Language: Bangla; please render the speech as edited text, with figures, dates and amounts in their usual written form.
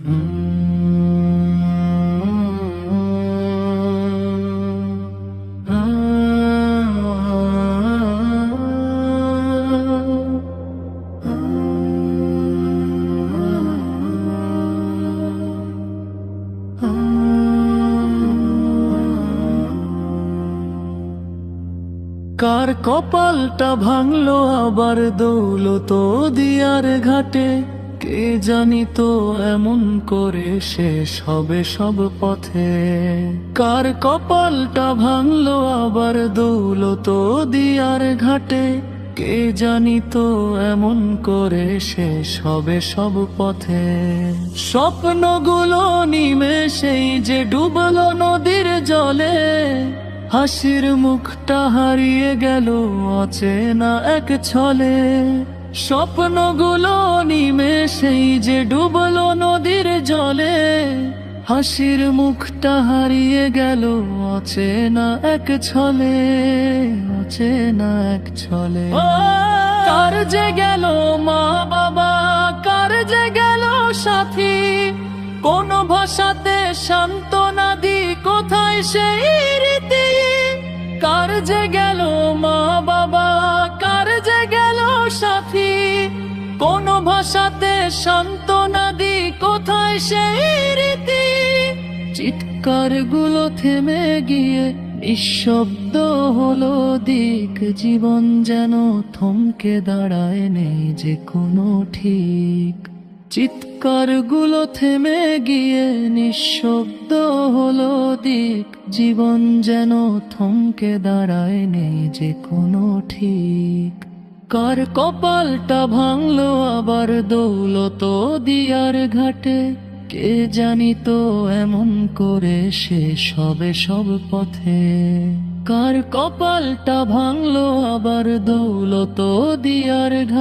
কার কপালটা ভাঙলো আবার দৌলত দিয়ার ঘাটে, কে জানি তো এমন করে শেষ হবে সব পথে। কার কপালটা ভাঙলো আবার দৌলত দিয়ার ঘাটে, কে জানি তো এমন করে শেষ হবে সব পথে। স্বপ্নগুলো নিমেষেই যে ডুবলো নদীর জলে, হাসির মুখটা হারিয়ে গেল অচেনা এক ছলে। স্বপ্নগুলো নিমেষেই যে ডুবলো নদীর জলে, হাসির মুখটা হারিয়ে গেল অচেনা এক ছলে, অচেনা এক ছলে। কার যে গেল মা বাবা, কার যে গেল সাথী, কোন ভাষাতে সান্ত্বনা দি কোথায় সেই রীতি। কার যে গেল মা বাবা, কার যে গেল সাথী, কোন ভাষাতে সান্ত্বনা দি কোথায় সেই রীতি। চিৎকার গুলো থেমে গিয়ে নিঃশব্দ হলো দিক, জীবন যেন থমকে দাঁড়ায়, নেই যে কোনো ঠিক। চিৎকার গুলো থেমে গিয়ে নিঃশব্দ হলো দিক, জীবন যেন থমকে দাঁড়ায়, নেই যে কোনো ঠিক। কার কপালটা ভাঙলো আবার দৌলত দিয়ার ঘাটে, কে জানি তো এমন করে শেষ হবে সব পথে। কার কপালটা ভাঙলো আবার দৌলত দিয়ার ঘাটে।